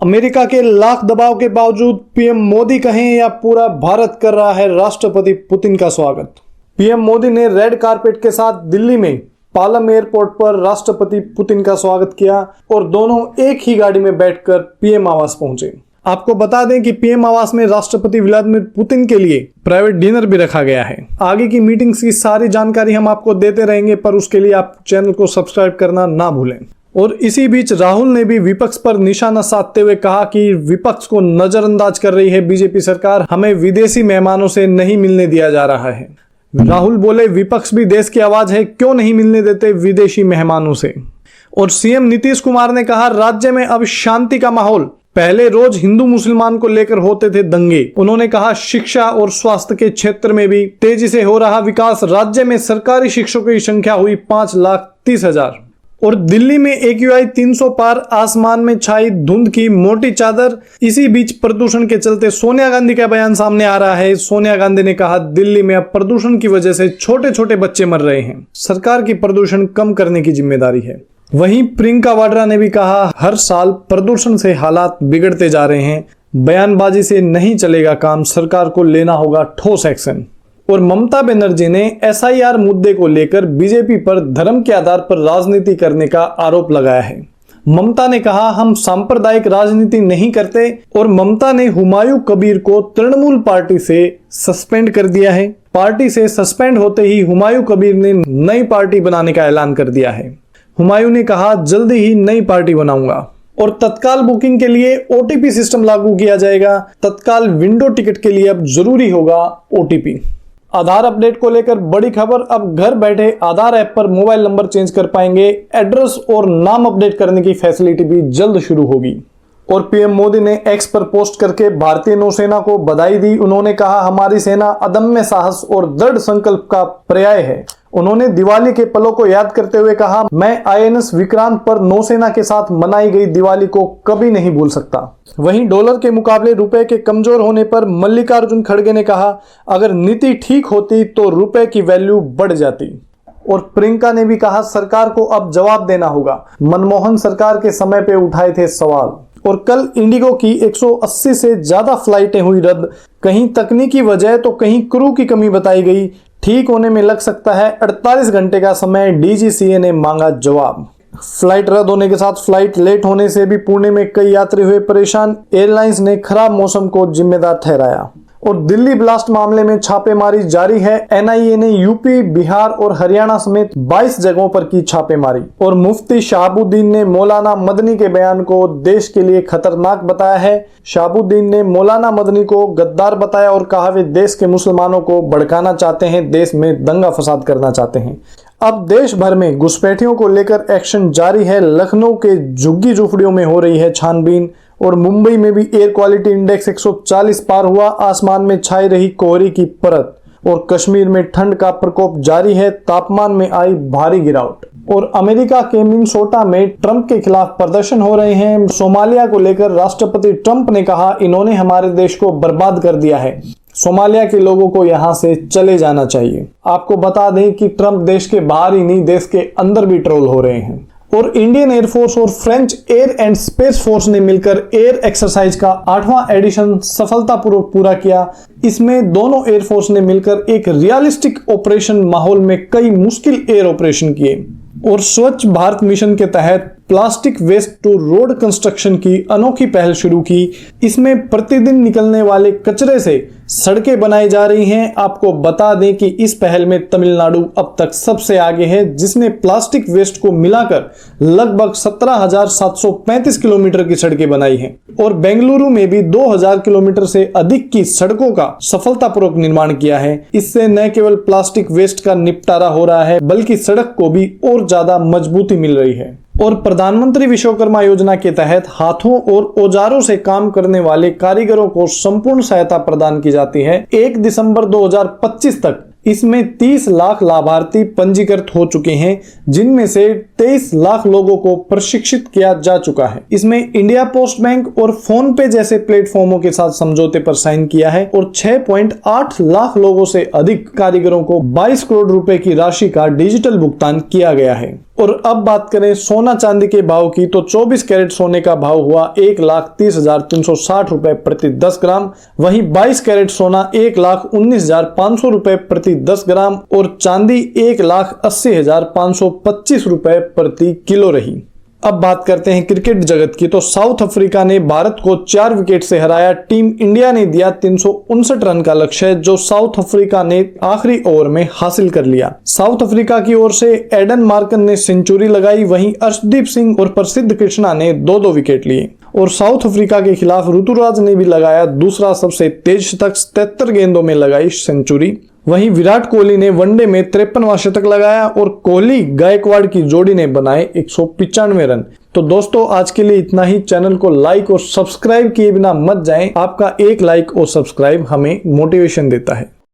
America के लाख दबाव के बावजूद पीएम मोदी कहें या पूरा भारत कर रहा है राष्ट्रपति पुतिन का स्वागत। पीएम मोदी ने रेड कारपेट के साथ दिल्ली में पालम एयरपोर्ट पर राष्ट्रपति पुतिन का स्वागत किया और दोनों एक ही गाड़ी में बैठकर पीएम आवास पहुंचे। आपको बता दें कि पीएम आवास में राष्ट्रपति व्लादिमीर पुतिन के लिए प्राइवेट डिनर भी रखा गया है। आगे की मीटिंग्स की सारी जानकारी हम आपको देते रहेंगे, पर उसके लिए आप चैनल को सब्सक्राइब करना ना भूलें। और इसी बीच राहुल ने भी विपक्ष पर निशाना साधते हुए कहा कि विपक्ष को नजरअंदाज कर रही है बीजेपी सरकार, हमें विदेशी मेहमानों से नहीं मिलने दिया जा रहा है। राहुल बोले, विपक्ष भी देश की आवाज है, क्यों नहीं मिलने देते विदेशी मेहमानों से। और सीएम नीतीश कुमार ने कहा, राज्य में अब शांति का माहौल, पहले रोज हिंदू मुसलमान को लेकर होते थे दंगे। उन्होंने कहा, शिक्षा और स्वास्थ्य के क्षेत्र में भी तेजी से हो रहा विकास। राज्य में सरकारी शिक्षकों की संख्या हुई 5,30,000। और दिल्ली में AQI 300 पार, आसमान में छाई धुंध की मोटी चादर। इसी बीच प्रदूषण के चलते सोनिया गांधी का बयान सामने आ रहा है। सोनिया गांधी ने कहा, दिल्ली में अब प्रदूषण की वजह से छोटे छोटे बच्चे मर रहे हैं, सरकार की प्रदूषण कम करने की जिम्मेदारी है। वहीं प्रियंका वाड्रा ने भी कहा, हर साल प्रदूषण से हालात बिगड़ते जा रहे हैं, बयानबाजी से नहीं चलेगा काम, सरकार को लेना होगा ठोस एक्शन। और ममता बनर्जी ने SIR मुद्दे को लेकर बीजेपी पर धर्म के आधार पर राजनीति करने का आरोप लगाया है। ममता ने कहा, हम सांप्रदायिक राजनीति नहीं करते। और ममता ने हुमायूं कबीर को तृणमूल पार्टी से सस्पेंड कर दिया है। पार्टी से सस्पेंड होते ही हुमायूं कबीर ने नई पार्टी बनाने का ऐलान कर दिया है। हुमायूं ने कहा, जल्दी ही नई पार्टी बनाऊंगा। और तत्काल बुकिंग के लिए OTP सिस्टम लागू किया जाएगा। तत्काल विंडो टिकट के लिए अब जरूरी होगा OTP। आधार अपडेट को लेकर बड़ी खबर, अब घर बैठे आधार ऐप पर मोबाइल नंबर चेंज कर पाएंगे। एड्रेस और नाम अपडेट करने की फैसिलिटी भी जल्द शुरू होगी। और पीएम मोदी ने X पर पोस्ट करके भारतीय नौसेना को बधाई दी। उन्होंने कहा, हमारी सेना अदम्य साहस और दृढ़ संकल्प का पर्याय है। उन्होंने दिवाली के पलों को याद करते हुए कहा, मैं INS विक्रांत पर नौसेना के साथ मनाई गई दिवाली को कभी नहीं भूल सकता। वहीं डॉलर के मुकाबले रुपए के कमजोर होने पर मल्लिकार्जुन खड़गे ने कहा, अगर नीति ठीक होती तो रुपए की वैल्यू बढ़ जाती। और प्रियंका ने भी कहा, सरकार को अब जवाब देना होगा, मनमोहन सरकार के समय पे उठाए थे सवाल। और कल इंडिगो की 180 से ज्यादा फ्लाइटें हुई रद्द, कहीं तकनीकी वजह तो कहीं क्रू की कमी बताई गई। ठीक होने में लग सकता है 48 घंटे का समय, DGCA ने मांगा जवाब। फ्लाइट रद्द होने के साथ फ्लाइट लेट होने से भी पुणे में कई यात्री हुए परेशान। एयरलाइंस ने खराब मौसम को जिम्मेदार ठहराया। और दिल्ली ब्लास्ट मामले में छापेमारी जारी है। NIA ने यूपी, बिहार और हरियाणा समेत 22 जगहों पर की छापेमारी। और मुफ्ती शहाबुद्दीन ने मौलाना मदनी के बयान को देश के लिए खतरनाक बताया है। शहाबुद्दीन ने मौलाना मदनी को गद्दार बताया और कहा, वे देश के मुसलमानों को भड़काना चाहते हैं, देश में दंगा फसाद करना चाहते हैं। अब देश भर में घुसपैठियों को लेकर एक्शन जारी है। लखनऊ के झुग्गी झोपड़ियों में हो रही है छानबीन। और मुंबई में भी एयर क्वालिटी इंडेक्स 140 पार हुआ। आसमान में छाई रही कोहरे की परत। और कश्मीर में ठंड का प्रकोप जारी है, तापमान में आई भारी गिरावट। और अमेरिका के मिनेसोटा में ट्रंप के खिलाफ प्रदर्शन हो रहे हैं। सोमालिया को लेकर राष्ट्रपति ट्रंप ने कहा, इन्होंने हमारे देश को बर्बाद कर दिया है, सोमालिया के लोगों को यहां से चले जाना चाहिए। आपको बता दें कि ट्रंप देश के बाहर ही नहीं, देश के अंदर भी ट्रोल हो रहे हैं। और इंडियन एयरफोर्स और French air and space force ने मिलकर एयर एक्सरसाइज का 8वां एडिशन सफलतापूर्वक पूरा किया। इसमें दोनों एयरफोर्स ने मिलकर एक रियलिस्टिक ऑपरेशन माहौल में कई मुश्किल एयर ऑपरेशन किए। और स्वच्छ भारत मिशन के तहत plastic waste to road construction की अनोखी पहल शुरू की। इसमें प्रतिदिन निकलने वाले कचरे से सड़कें बनाई जा रही हैं। आपको बता दें कि इस पहल में तमिलनाडु अब तक सबसे आगे है, जिसने प्लास्टिक वेस्ट को मिलाकर लगभग 17,735 किलोमीटर की सड़कें बनाई हैं। और बेंगलुरु में भी 2,000 किलोमीटर से अधिक की सड़कों का सफलतापूर्वक निर्माण किया है। इससे न केवल प्लास्टिक वेस्ट का निपटारा हो रहा है, बल्कि सड़क को भी और ज्यादा मजबूती मिल रही है। और प्रधानमंत्री विश्वकर्मा योजना के तहत हाथों और औजारों से काम करने वाले कारीगरों को संपूर्ण सहायता प्रदान की जाती है। 1 दिसंबर 2025 तक इसमें 30 लाख लाभार्थी पंजीकृत हो चुके हैं, जिनमें से 23 लाख लोगों को प्रशिक्षित किया जा चुका है। इसमें इंडिया पोस्ट बैंक और फोन पे जैसे प्लेटफॉर्मों के साथ समझौते पर साइन किया है। और 6.8 लाख लोगों से अधिक कारीगरों को 22 करोड़ रुपए की राशि का डिजिटल भुगतान किया गया है। और अब बात करें सोना चांदी के भाव की, तो 24 कैरेट सोने का भाव हुआ 1,30,360 रुपए प्रति 10 ग्राम। वहीं 22 कैरेट सोना 1,19,500 रुपए प्रति 10 ग्राम और चांदी 1,80,525 रुपए प्रति किलो रही। अब बात करते हैं क्रिकेट जगत की, तो साउथ अफ्रीका ने भारत को 4 विकेट से हराया। टीम इंडिया ने दिया 359 रन का लक्ष्य, जो साउथ अफ्रीका ने आखिरी ओवर में हासिल कर लिया। साउथ अफ्रीका की ओर से एडन मार्कन ने सेंचुरी लगाई, वहीं अर्शदीप सिंह और प्रसिद्ध कृष्णा ने 2-2 विकेट लिए। और साउथ अफ्रीका के खिलाफ ऋतुराज ने भी लगाया दूसरा सबसे तेज शतक, 77 गेंदों में लगाई सेंचुरी। वहीं विराट कोहली ने वनडे में 53वां शतक लगाया और कोहली गायकवाड़ की जोड़ी ने बनाए 195 रन। तो दोस्तों आज के लिए इतना ही। चैनल को लाइक और सब्सक्राइब किए बिना मत जाएं, आपका एक लाइक और सब्सक्राइब हमें मोटिवेशन देता है।